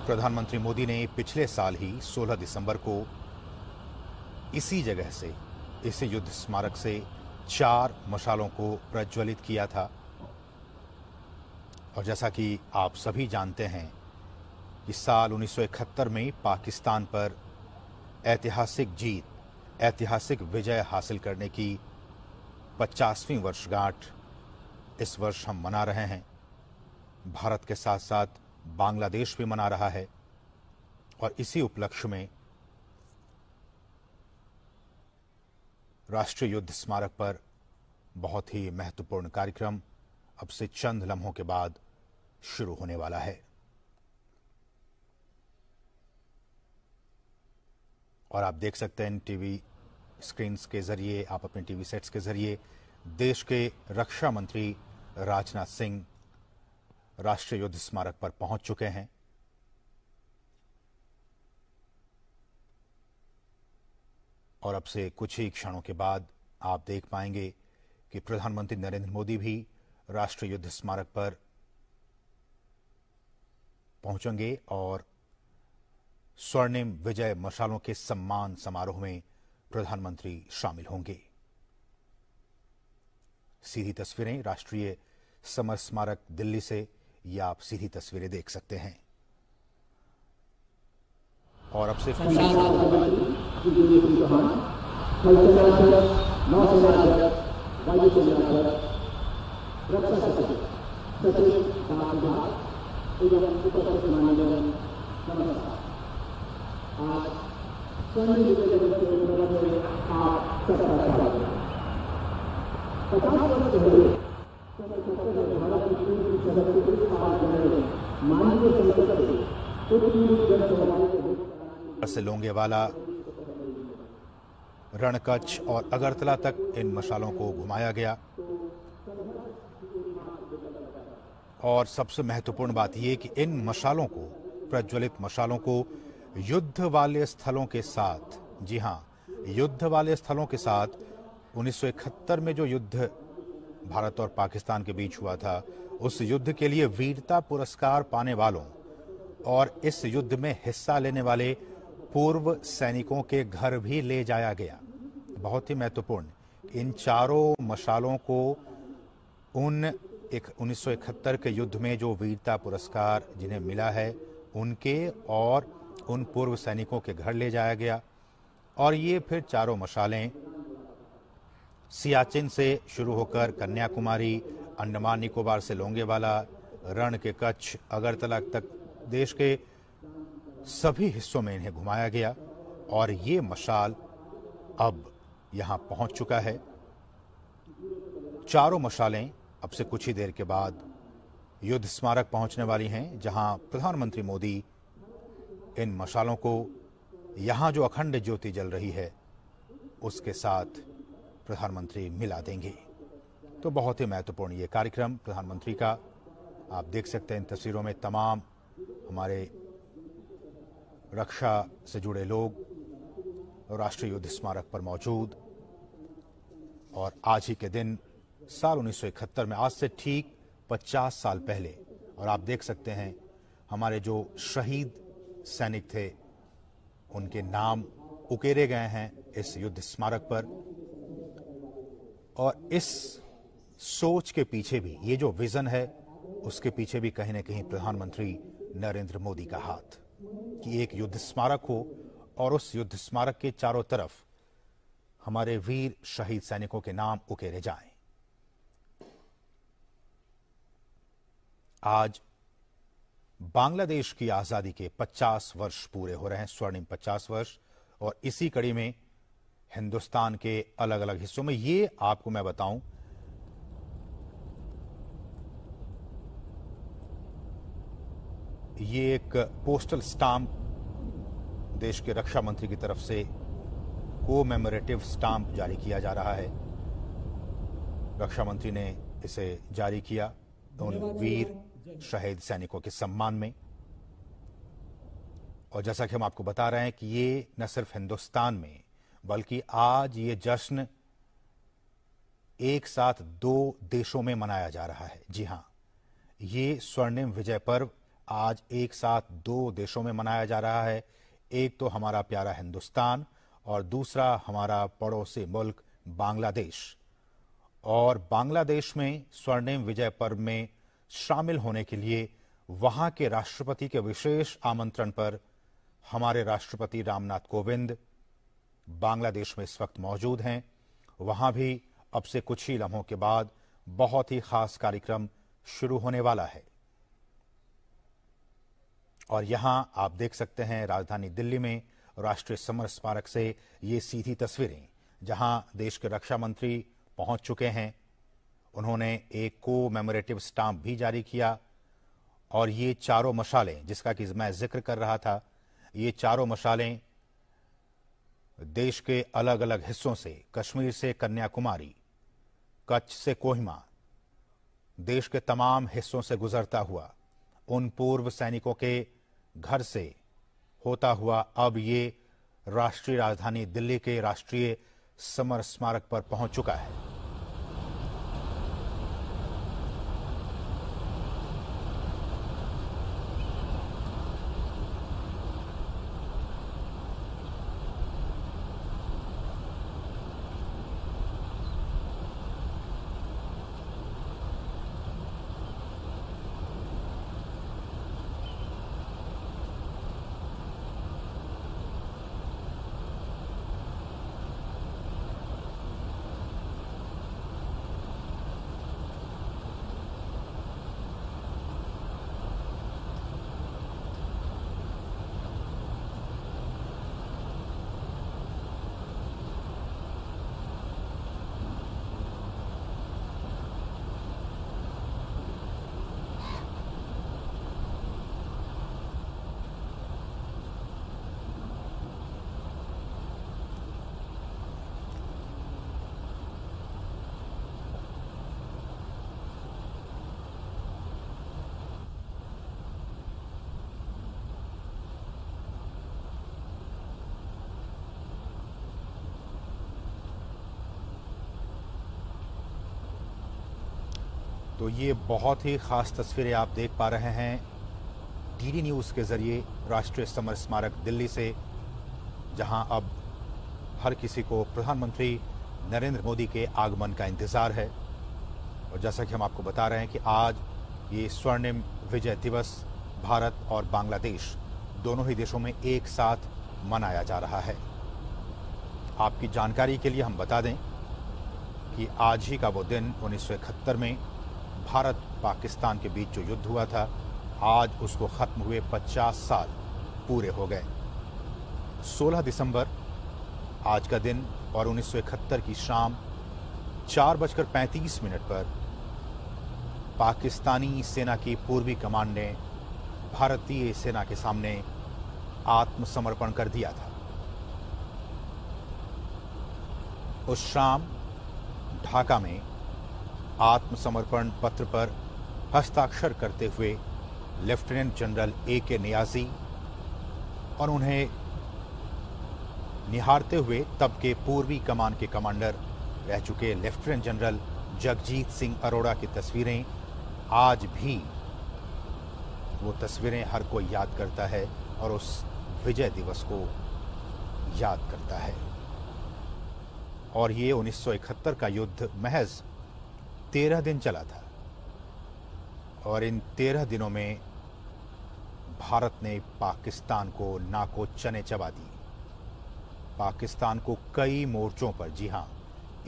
प्रधानमंत्री मोदी ने पिछले साल ही 16 दिसंबर को इसी जगह से, इस युद्ध स्मारक से 4 मशालों को प्रज्वलित किया था। और जैसा कि आप सभी जानते हैं कि साल 1971 में पाकिस्तान पर ऐतिहासिक जीत, ऐतिहासिक विजय हासिल करने की 50वीं वर्षगांठ इस वर्ष हम मना रहे हैं। भारत के साथ साथ बांग्लादेश भी मना रहा है और इसी उपलक्ष्य में राष्ट्रीय युद्ध स्मारक पर बहुत ही महत्वपूर्ण कार्यक्रम अब से चंद लम्हों के बाद शुरू होने वाला है। और आप देख सकते हैं टीवी स्क्रीन्स के जरिए, आप अपने टीवी सेट्स के जरिए देश के रक्षा मंत्री राजनाथ सिंह राष्ट्रीय युद्ध स्मारक पर पहुंच चुके हैं। और अब से कुछ ही क्षणों के बाद आप देख पाएंगे कि प्रधानमंत्री नरेंद्र मोदी भी राष्ट्रीय युद्ध स्मारक पर पहुंचेंगे और स्वर्णिम विजय मशालों के सम्मान समारोह में प्रधानमंत्री शामिल होंगे। सीधी तस्वीरें राष्ट्रीय समर स्मारक दिल्ली से, ये आप सीधी तस्वीरें देख सकते हैं। और अब से से लोंगेवाला, रणकच्छ और अगरतला तक इन मशालों को घुमाया गया। और सबसे महत्वपूर्ण बात यह कि इन मशालों को, प्रज्वलित मशालों को युद्ध वाले स्थलों के साथ, जी हां, युद्ध वाले स्थलों के साथ 1971 में जो युद्ध भारत और पाकिस्तान के बीच हुआ था, उस युद्ध के लिए वीरता पुरस्कार पाने वालों और इस युद्ध में हिस्सा लेने वाले पूर्व सैनिकों के घर भी ले जाया गया। बहुत ही महत्वपूर्ण, इन चारों मशालों को उन 1971 के युद्ध में जो वीरता पुरस्कार जिन्हें मिला है, उनके और उन पूर्व सैनिकों के घर ले जाया गया। और ये फिर चारों मशालें सियाचिन से शुरू होकर कन्याकुमारी, अंडमान निकोबार से लोंगेवाला, रण के कच्छ, अगरतला तक देश के सभी हिस्सों में इन्हें घुमाया गया। और ये मशाल अब यहां पहुंच चुका है। चारों मशालें अब से कुछ ही देर के बाद युद्ध स्मारक पहुंचने वाली हैं, जहां प्रधानमंत्री मोदी इन मशालों को, यहां जो अखंड ज्योति जल रही है, उसके साथ प्रधानमंत्री मिला देंगे। तो बहुत ही महत्वपूर्ण ये कार्यक्रम प्रधानमंत्री का, आप देख सकते हैं इन तस्वीरों में तमाम हमारे रक्षा से जुड़े लोग राष्ट्रीय युद्ध स्मारक पर मौजूद। और आज ही के दिन साल 1971 में, आज से ठीक 50 साल पहले, और आप देख सकते हैं हमारे जो शहीद सैनिक थे, उनके नाम उकेरे गए हैं इस युद्ध स्मारक पर। और इस सोच के पीछे भी, ये जो विजन है, उसके पीछे भी कहीं ना कहीं प्रधानमंत्री नरेंद्र मोदी का हाथ, कि एक युद्ध स्मारक हो और उस युद्ध स्मारक के चारों तरफ हमारे वीर शहीद सैनिकों के नाम उकेरे जाएं। आज बांग्लादेश की आजादी के 50 वर्ष पूरे हो रहे हैं, स्वर्णिम 50 वर्ष। और इसी कड़ी में हिंदुस्तान के अलग अलग हिस्सों में, ये आपको मैं बताऊं, ये एक पोस्टल स्टाम्प देश के रक्षा मंत्री की तरफ से कोमेमोरेटिव स्टाम्प जारी किया जा रहा है। रक्षा मंत्री ने इसे जारी किया उन वीर शहीद सैनिकों के सम्मान में। और जैसा कि हम आपको बता रहे हैं कि ये न सिर्फ हिंदुस्तान में, बल्कि आज ये जश्न एक साथ 2 देशों में मनाया जा रहा है। जी हां, ये स्वर्णिम विजय पर्व आज एक साथ दो देशों में मनाया जा रहा है। एक तो हमारा प्यारा हिंदुस्तान और दूसरा हमारा पड़ोसी मुल्क बांग्लादेश। और बांग्लादेश में स्वर्णिम विजय पर्व में शामिल होने के लिए वहां के राष्ट्रपति के विशेष आमंत्रण पर हमारे राष्ट्रपति रामनाथ कोविंद बांग्लादेश में इस वक्त मौजूद हैं। वहां भी अब से कुछ ही लम्हों के बाद बहुत ही खास कार्यक्रम शुरू होने वाला है। और यहां आप देख सकते हैं राजधानी दिल्ली में राष्ट्रीय समर स्मारक से ये सीधी तस्वीरें, जहां देश के रक्षा मंत्री पहुंच चुके हैं। उन्होंने एक कोमेमोरेटिव स्टाम्प भी जारी किया और ये चारों मशालें, जिसका कि मैं जिक्र कर रहा था, ये चारों मशालें देश के अलग अलग हिस्सों से, कश्मीर से कन्याकुमारी, कच्छ से कोहिमा, देश के तमाम हिस्सों से गुजरता हुआ उन पूर्व सैनिकों के घर से होता हुआ अब ये राष्ट्रीय राजधानी दिल्ली के राष्ट्रीय समर स्मारक पर पहुंच चुका है। तो ये बहुत ही खास तस्वीरें आप देख पा रहे हैं डीडी न्यूज़ के जरिए राष्ट्रीय समर स्मारक दिल्ली से, जहां अब हर किसी को प्रधानमंत्री नरेंद्र मोदी के आगमन का इंतजार है। और जैसा कि हम आपको बता रहे हैं कि आज ये स्वर्णिम विजय दिवस भारत और बांग्लादेश दोनों ही देशों में एक साथ मनाया जा रहा है। आपकी जानकारी के लिए हम बता दें कि आज ही का वो दिन 1971 में भारत पाकिस्तान के बीच जो युद्ध हुआ था, आज उसको खत्म हुए 50 साल पूरे हो गए। 16 दिसंबर आज का दिन और 1971 की शाम 4:35 पर पाकिस्तानी सेना की पूर्वी कमान ने भारतीय सेना के सामने आत्मसमर्पण कर दिया था। उस शाम ढाका में आत्मसमर्पण पत्र पर हस्ताक्षर करते हुए लेफ्टिनेंट जनरल A.K. नियाजी और उन्हें निहारते हुए तब के पूर्वी कमान के कमांडर रह चुके लेफ्टिनेंट जनरल जगजीत सिंह अरोड़ा की तस्वीरें आज भी, वो तस्वीरें हर कोई याद करता है और उस विजय दिवस को याद करता है। और ये 1971 का युद्ध महज 13 दिन चला था और इन 13 दिनों में भारत ने पाकिस्तान को नाको चने चबा दी। पाकिस्तान को कई मोर्चों पर, जी हां,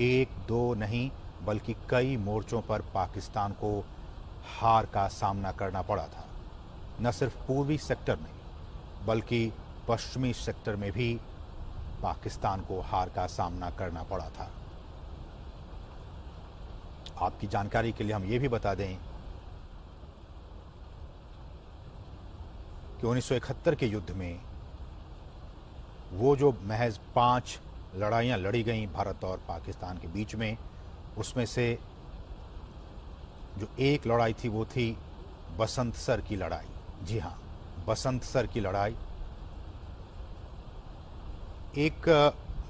एक दो नहीं बल्कि कई मोर्चों पर पाकिस्तान को हार का सामना करना पड़ा था। न सिर्फ पूर्वी सेक्टर में बल्कि पश्चिमी सेक्टर में भी पाकिस्तान को हार का सामना करना पड़ा था। आपकी जानकारी के लिए हम ये भी बता दें कि 1971 के युद्ध में वो जो महज 5 लड़ाइयाँ लड़ी गईं भारत और पाकिस्तान के बीच में, उसमें से जो एक लड़ाई थी वो थी बसंत सर की लड़ाई। जी हाँ, बसंत सर की लड़ाई। एक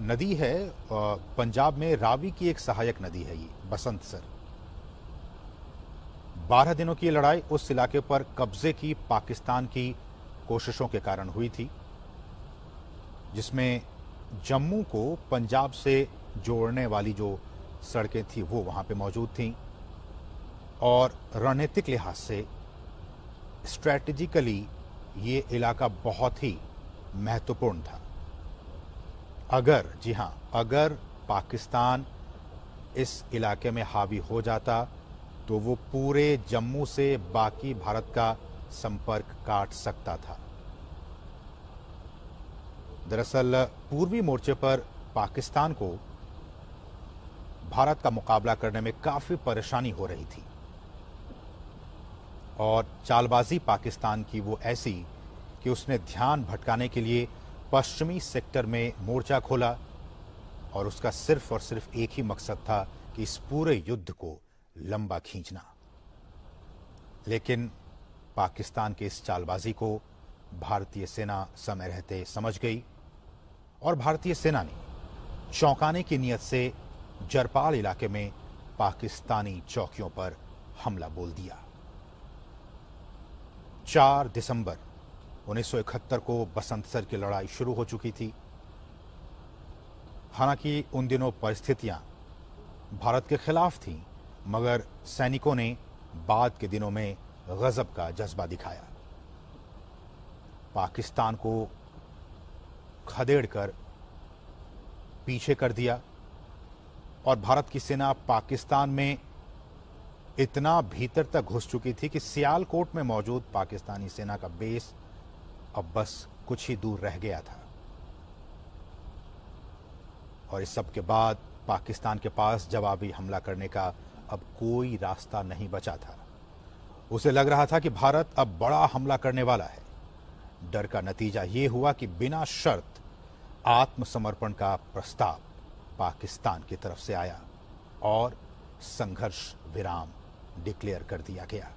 नदी है पंजाब में, रावी की एक सहायक नदी है ये बसंत सर। 12 दिनों की लड़ाई उस इलाके पर कब्जे की पाकिस्तान की कोशिशों के कारण हुई थी, जिसमें जम्मू को पंजाब से जोड़ने वाली जो सड़कें थी वो वहां पे मौजूद थीं और रणनीतिक लिहाज से स्ट्रैटेजिकली ये इलाका बहुत ही महत्वपूर्ण था। अगर, जी हां, अगर पाकिस्तान इस इलाके में हावी हो जाता तो वो पूरे जम्मू से बाकी भारत का संपर्क काट सकता था। दरअसल पूर्वी मोर्चे पर पाकिस्तान को भारत का मुकाबला करने में काफी परेशानी हो रही थी और चालबाजी पाकिस्तान की वो ऐसी कि उसने ध्यान भटकाने के लिए पश्चिमी सेक्टर में मोर्चा खोला और उसका सिर्फ और सिर्फ एक ही मकसद था कि इस पूरे युद्ध को लंबा खींचना। लेकिन पाकिस्तान के इस चालबाजी को भारतीय सेना समय रहते समझ गई और भारतीय सेना ने चौंकाने की नीयत से जरपाल इलाके में पाकिस्तानी चौकियों पर हमला बोल दिया। 4 दिसंबर 1971 को बसंतसर की लड़ाई शुरू हो चुकी थी। हालांकि उन दिनों परिस्थितियां भारत के खिलाफ थीं, मगर सैनिकों ने बाद के दिनों में गजब का जज्बा दिखाया। पाकिस्तान को खदेड़कर पीछे कर दिया और भारत की सेना पाकिस्तान में इतना भीतर तक घुस चुकी थी कि सियालकोट में मौजूद पाकिस्तानी सेना का बेस अब बस कुछ ही दूर रह गया था। और इस सब के बाद पाकिस्तान के पास जवाबी हमला करने का अब कोई रास्ता नहीं बचा था। उसे लग रहा था कि भारत अब बड़ा हमला करने वाला है। डर का नतीजा ये हुआ कि बिना शर्त आत्मसमर्पण का प्रस्ताव पाकिस्तान की तरफ से आया और संघर्ष विराम डिक्लेयर कर दिया गया।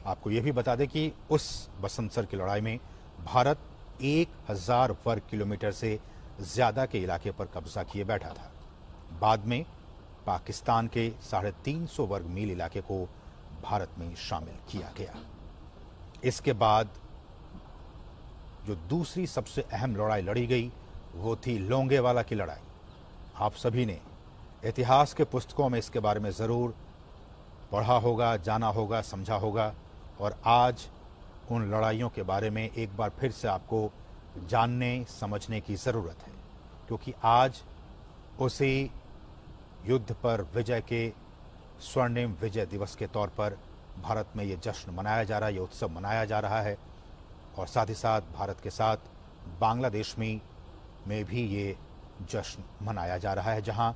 आपको यह भी बता दें कि उस बसंतसर की लड़ाई में भारत 1000 वर्ग किलोमीटर से ज्यादा के इलाके पर कब्जा किए बैठा था। बाद में पाकिस्तान के 350 वर्ग मील इलाके को भारत में शामिल किया गया। इसके बाद जो दूसरी सबसे अहम लड़ाई लड़ी गई वो थी लोंगेवाला की लड़ाई। आप सभी ने इतिहास के पुस्तकों में इसके बारे में जरूर पढ़ा होगा, जाना होगा, समझा होगा और आज उन लड़ाइयों के बारे में एक बार फिर से आपको जानने समझने की जरूरत है, क्योंकि आज उसी युद्ध पर विजय के स्वर्णिम विजय दिवस के तौर पर भारत में ये जश्न मनाया जा रहा है, ये उत्सव मनाया जा रहा है और साथ ही साथ भारत के साथ बांग्लादेश में भी ये जश्न मनाया जा रहा है, जहां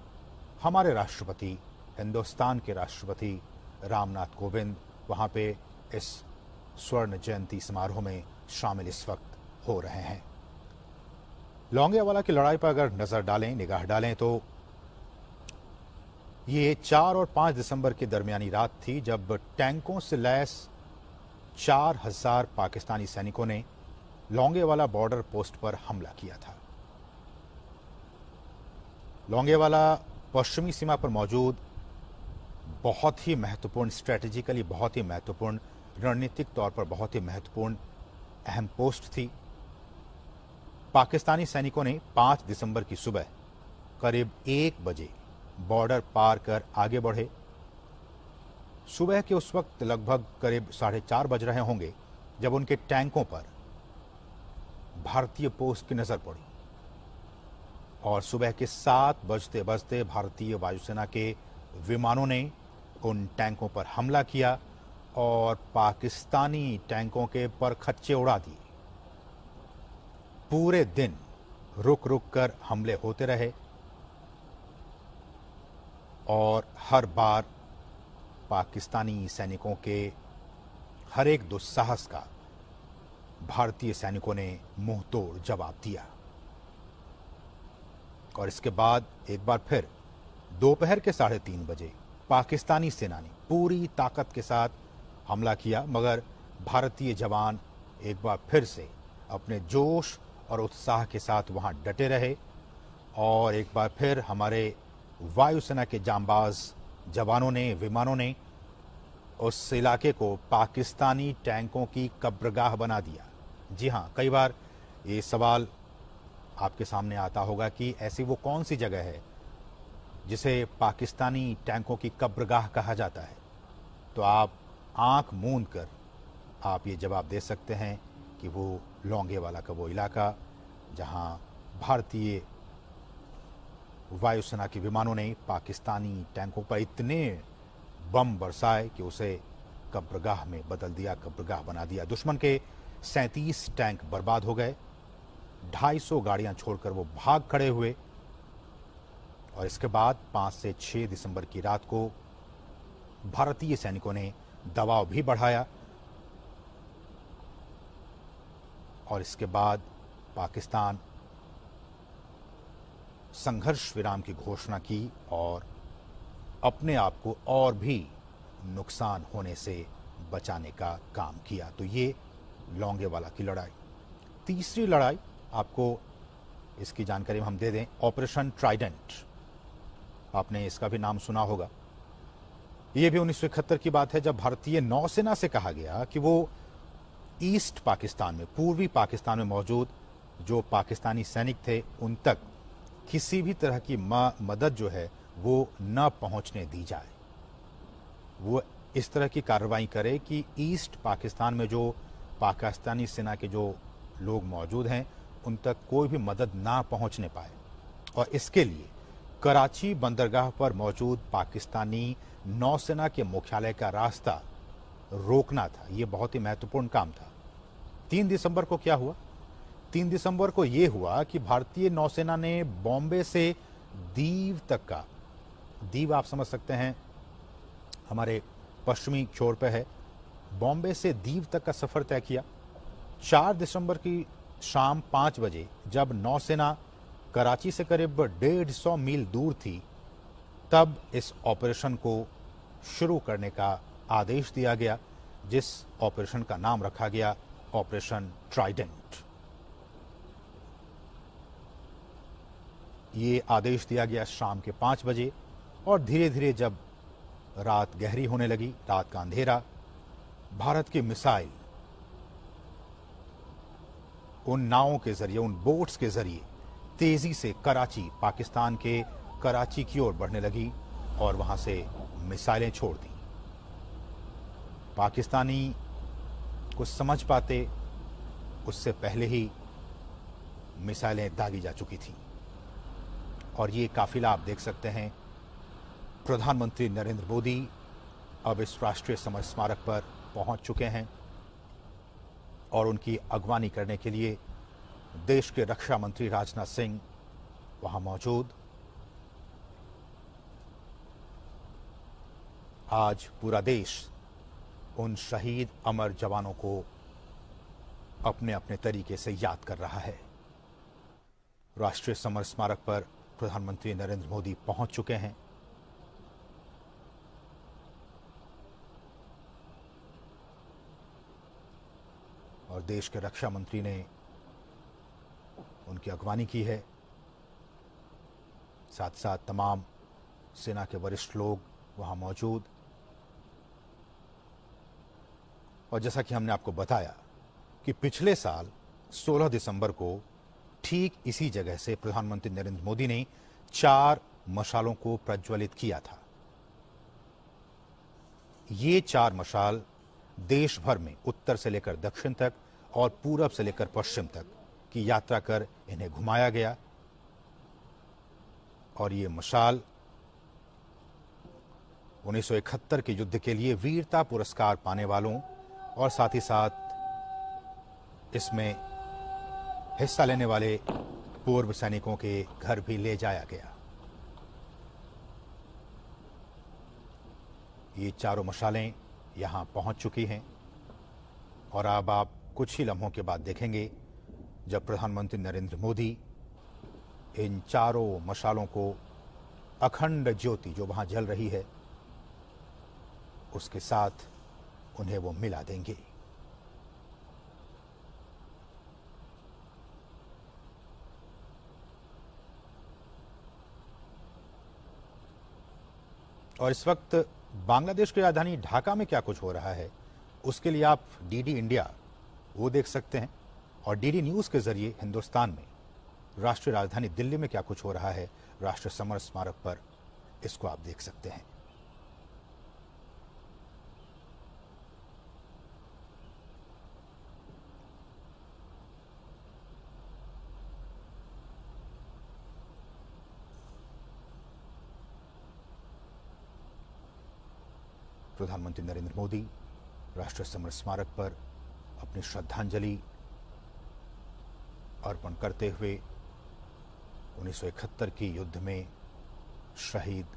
हमारे राष्ट्रपति, हिंदुस्तान के राष्ट्रपति रामनाथ कोविंद वहां पे इस स्वर्ण जयंती समारोह में शामिल इस वक्त हो रहे हैं। लोंगेवाला की लड़ाई पर अगर नजर डालें, निगाह डालें तो ये 4 और 5 दिसंबर की दरमियानी रात थी जब टैंकों से लैस 4000 पाकिस्तानी सैनिकों ने लोंगेवाला बॉर्डर पोस्ट पर हमला किया था। लोंगेवाला पश्चिमी सीमा पर मौजूद बहुत ही महत्वपूर्ण, स्ट्रेटेजिकली बहुत ही महत्वपूर्ण, रणनीतिक तौर पर बहुत ही महत्वपूर्ण अहम पोस्ट थी। पाकिस्तानी सैनिकों ने 5 दिसंबर की सुबह करीब 1 बजे बॉर्डर पार कर आगे बढ़े। सुबह के उस वक्त लगभग करीब 4:30 बज रहे होंगे जब उनके टैंकों पर भारतीय पोस्ट की नजर पड़ी और सुबह के 7 बजते बजते भारतीय वायुसेना के विमानों ने उन टैंकों पर हमला किया और पाकिस्तानी टैंकों के परखच्चे उड़ा दिए। पूरे दिन रुक रुक कर हमले होते रहे और हर बार पाकिस्तानी सैनिकों के हर एक दुस्साहस का भारतीय सैनिकों ने मुंह तोड़ जवाब दिया। और इसके बाद एक बार फिर दोपहर के 3:30 बजे पाकिस्तानी सेना ने पूरी ताकत के साथ हमला किया, मगर भारतीय जवान एक बार फिर से अपने जोश और उत्साह के साथ वहां डटे रहे और एक बार फिर हमारे वायुसेना के जांबाज जवानों ने, विमानों ने उस इलाके को पाकिस्तानी टैंकों की कब्रगाह बना दिया। जी हाँ, कई बार ये सवाल आपके सामने आता होगा कि ऐसी वो कौन सी जगह है जिसे पाकिस्तानी टैंकों की कब्रगाह कहा जाता है। तो आप आंख मूंद कर आप ये जवाब दे सकते हैं कि वो लौंगेवाला का वो इलाका जहां भारतीय वायुसेना के विमानों ने पाकिस्तानी टैंकों पर इतने बम बरसाए कि उसे कब्रगाह में बदल दिया, कब्रगाह बना दिया। दुश्मन के 37 टैंक बर्बाद हो गए, 250 गाड़ियां छोड़कर वो भाग खड़े हुए। और इसके बाद 5 से 6 दिसंबर की रात को भारतीय सैनिकों ने दबाव भी बढ़ाया और इसके बाद पाकिस्तान संघर्ष विराम की घोषणा की और अपने आप को और भी नुकसान होने से बचाने का काम किया। तो ये लौंगेवाला की लड़ाई। तीसरी लड़ाई आपको इसकी जानकारी हम दे दें, ऑपरेशन ट्राइडेंट। आपने इसका भी नाम सुना होगा। यह भी 1971 की बात है जब भारतीय नौसेना से कहा गया कि वो ईस्ट पाकिस्तान में, पूर्वी पाकिस्तान में मौजूद जो पाकिस्तानी सैनिक थे उन तक किसी भी तरह की मदद जो है वो न पहुंचने दी जाए। वो इस तरह की कार्रवाई करे कि ईस्ट पाकिस्तान में जो पाकिस्तानी सेना के जो लोग मौजूद हैं उन तक कोई भी मदद ना पहुंचने पाए। और इसके लिए कराची बंदरगाह पर मौजूद पाकिस्तानी नौसेना के मुख्यालय का रास्ता रोकना था। यह बहुत ही महत्वपूर्ण काम था। 3 दिसंबर को क्या हुआ? 3 दिसंबर को यह हुआ कि भारतीय नौसेना ने बॉम्बे से दीव तक का, दीव आप समझ सकते हैं हमारे पश्चिमी छोर पे है, बॉम्बे से दीव तक का सफर तय किया। 4 दिसंबर की शाम 5 बजे जब नौसेना कराची से करीब 150 मील दूर थी तब इस ऑपरेशन को शुरू करने का आदेश दिया गया, जिस ऑपरेशन का नाम रखा गया ऑपरेशन ट्राइडेंट। ये आदेश दिया गया शाम के 5 बजे और धीरे धीरे जब रात गहरी होने लगी, रात का अंधेरा, भारत की मिसाइल उन नावों के जरिए, उन बोट्स के जरिए तेजी से कराची, पाकिस्तान के कराची की ओर बढ़ने लगी और वहां से मिसाइलें छोड़ दी। पाकिस्तानी कुछ समझ पाते उससे पहले ही मिसाइलें दागी जा चुकी थी। और ये काफिला आप देख सकते हैं, प्रधानमंत्री नरेंद्र मोदी अब इस राष्ट्रीय समर स्मारक पर पहुंच चुके हैं और उनकी अगवानी करने के लिए देश के रक्षा मंत्री राजनाथ सिंह वहां मौजूद। आज पूरा देश उन शहीद अमर जवानों को अपने अपने तरीके से याद कर रहा है। राष्ट्रीय समर स्मारक पर प्रधानमंत्री नरेंद्र मोदी पहुंच चुके हैं। और देश के रक्षा मंत्री ने उनकी अगवानी की है। साथ साथ तमाम सेना के वरिष्ठ लोग वहां मौजूद। और जैसा कि हमने आपको बताया कि पिछले साल 16 दिसंबर को ठीक इसी जगह से प्रधानमंत्री नरेंद्र मोदी ने 4 मशालों को प्रज्वलित किया था। ये 4 मशाल देश भर में उत्तर से लेकर दक्षिण तक और पूरब से लेकर पश्चिम तक की यात्रा कर इन्हें घुमाया गया। और ये मशाल 1971 के युद्ध के लिए वीरता पुरस्कार पाने वालों और साथ ही साथ इसमें हिस्सा लेने वाले पूर्व सैनिकों के घर भी ले जाया गया। ये चारों मशालें यहां पहुंच चुकी हैं और अब आप कुछ ही लम्हों के बाद देखेंगे जब प्रधानमंत्री नरेंद्र मोदी इन चारों मशालों को अखंड ज्योति जो वहां जल रही है उसके साथ उन्हें वो मिला देंगे। और इस वक्त बांग्लादेश की राजधानी ढाका में क्या कुछ हो रहा है, उसके लिए आप डीडी इंडिया वो देख सकते हैं, और डीडी न्यूज के जरिए हिंदुस्तान में राष्ट्रीय राजधानी दिल्ली में क्या कुछ हो रहा है राष्ट्रीय समर स्मारक पर, इसको आप देख सकते हैं। प्रधानमंत्री नरेंद्र मोदी राष्ट्रीय समर स्मारक पर अपनी श्रद्धांजलि अर्पण करते हुए 1971 की युद्ध में शहीद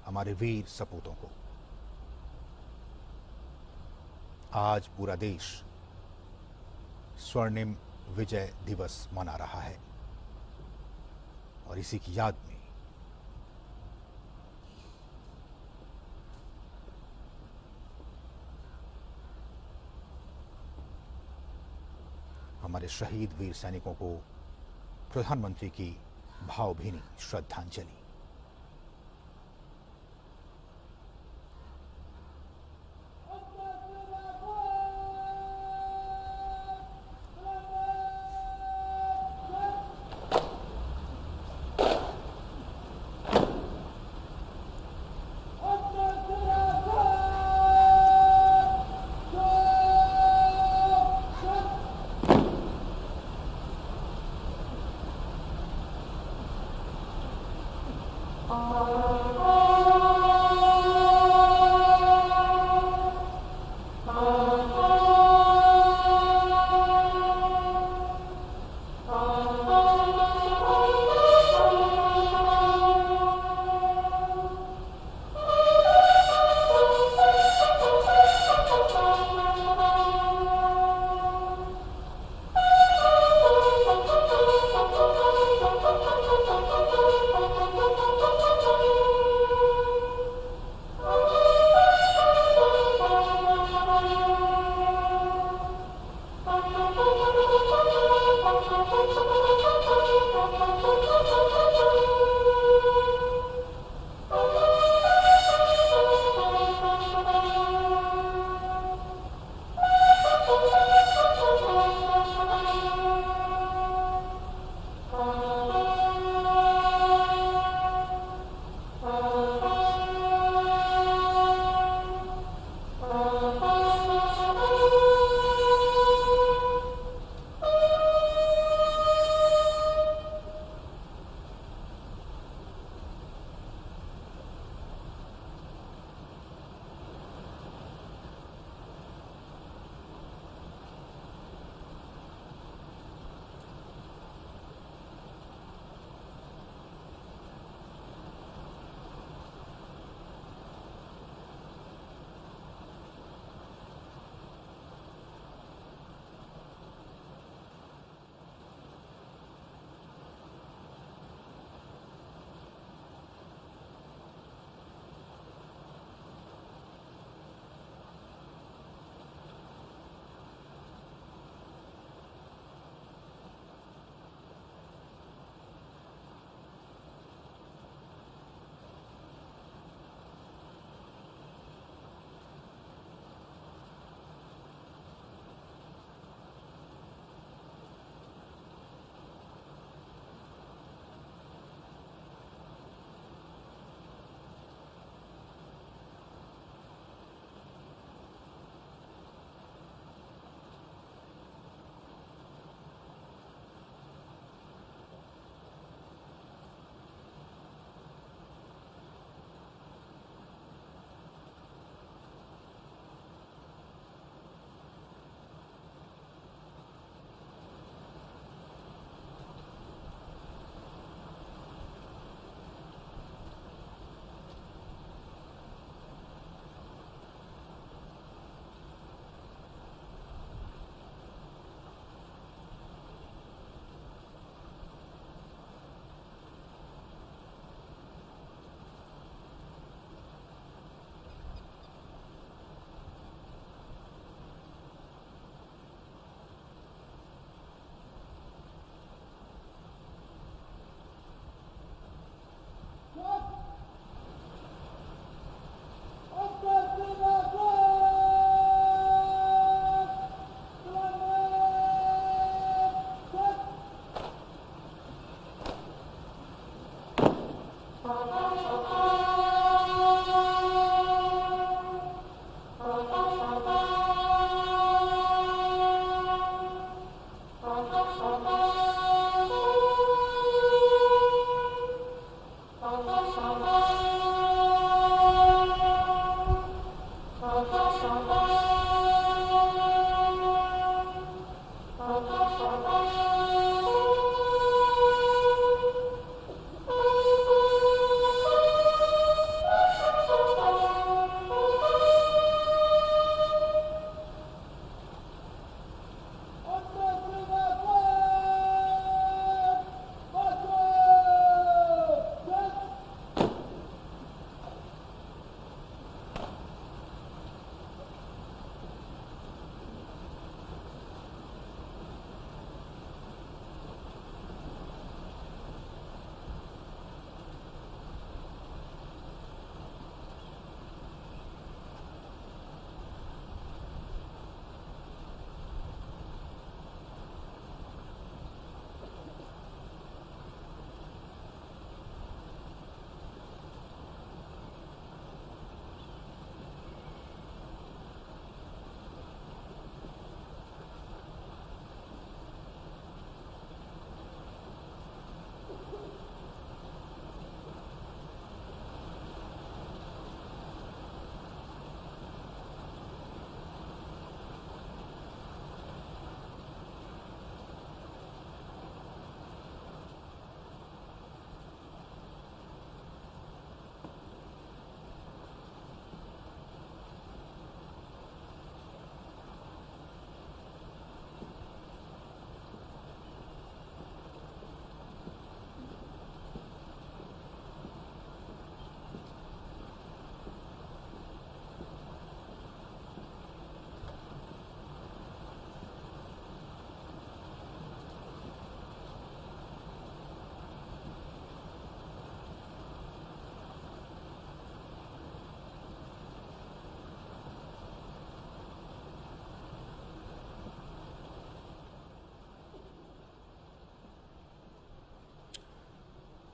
हमारे वीर सपूतों को, आज पूरा देश स्वर्णिम विजय दिवस मना रहा है और इसी की याद में हमारे शहीद वीर सैनिकों को प्रधानमंत्री की भावभीनी श्रद्धांजलि।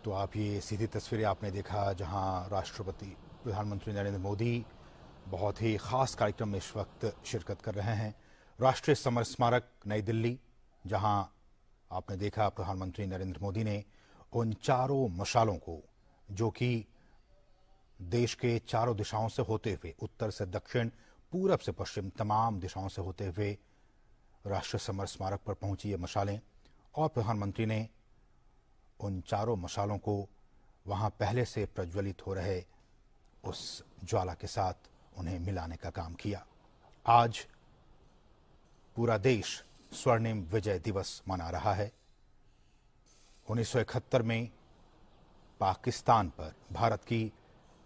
तो आप ये सीधी तस्वीरें आपने देखा जहां राष्ट्रपति प्रधानमंत्री नरेंद्र मोदी बहुत ही खास कार्यक्रम में इस वक्त शिरकत कर रहे हैं। राष्ट्रीय समर स्मारक नई दिल्ली, जहां आपने देखा प्रधानमंत्री नरेंद्र मोदी ने उन चारों मशालों को, जो कि देश के चारों दिशाओं से होते हुए, उत्तर से दक्षिण, पूरब से पश्चिम, तमाम दिशाओं से होते हुए राष्ट्रीय समर स्मारक पर पहुंची ये मशालें, और प्रधानमंत्री ने उन चारों मशालों को वहां पहले से प्रज्वलित हो रहे उस ज्वाला के साथ उन्हें मिलाने का काम किया। आज पूरा देश स्वर्णिम विजय दिवस मना रहा है। 1971 में पाकिस्तान पर भारत की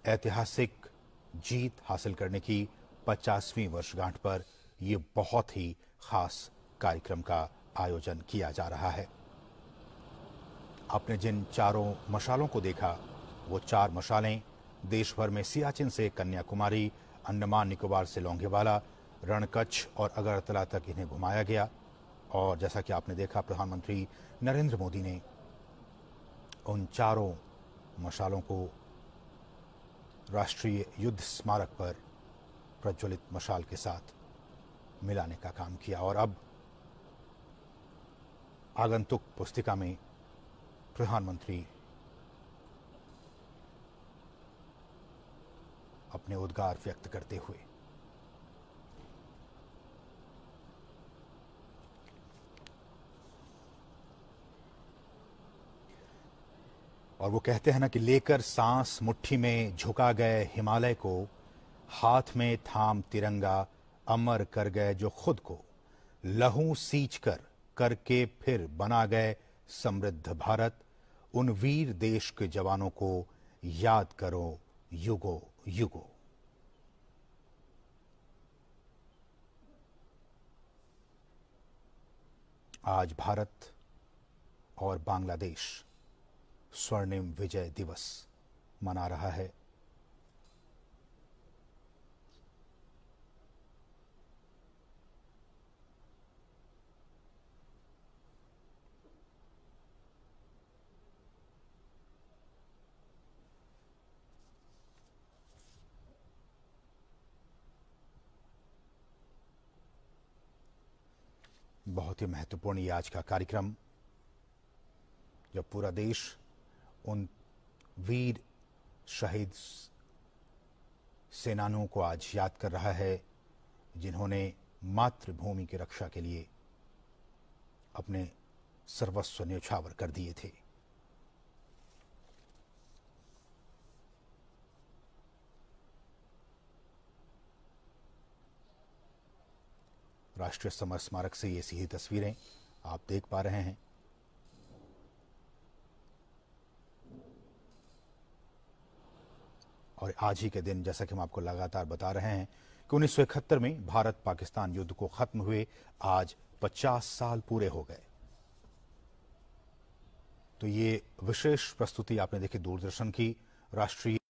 ऐतिहासिक जीत हासिल करने की 50वीं वर्षगांठ पर यह बहुत ही खास कार्यक्रम का आयोजन किया जा रहा है। आपने जिन चारों मशालों को देखा, वो चार मशालें देश भर में सियाचिन से कन्याकुमारी, अंडमान निकोबार से लोंगेवाला, रणकच्छ और अगरतला तक इन्हें घुमाया गया। और जैसा कि आपने देखा, प्रधानमंत्री नरेंद्र मोदी ने उन चारों मशालों को राष्ट्रीय युद्ध स्मारक पर प्रज्वलित मशाल के साथ मिलाने का काम किया। और अब आगंतुक पुस्तिका में प्रधानमंत्री अपने उद्गार व्यक्त करते हुए और वो कहते हैं ना कि लेकर सांस मुट्ठी में झुका गए हिमालय को, हाथ में थाम तिरंगा अमर कर गए जो खुद को, लहू सींच कर करके फिर बना गए समृद्ध भारत। उन वीर देश के जवानों को याद करो युगों युगों। आज भारत और बांग्लादेश स्वर्णिम विजय दिवस मना रहा है। बहुत ही महत्वपूर्ण ये आज का कार्यक्रम, जब पूरा देश उन वीर शहीद सेनानियों को आज याद कर रहा है, जिन्होंने मातृभूमि की रक्षा के लिए अपने सर्वस्व न्यौछावर कर दिए थे। राष्ट्रीय समर स्मारक से ये सीधी तस्वीरें आप देख पा रहे हैं। और आज ही के दिन, जैसा कि हम आपको लगातार बता रहे हैं कि 1971 में भारत पाकिस्तान युद्ध को खत्म हुए आज 50 साल पूरे हो गए। तो ये विशेष प्रस्तुति आपने देखी दूरदर्शन की राष्ट्रीय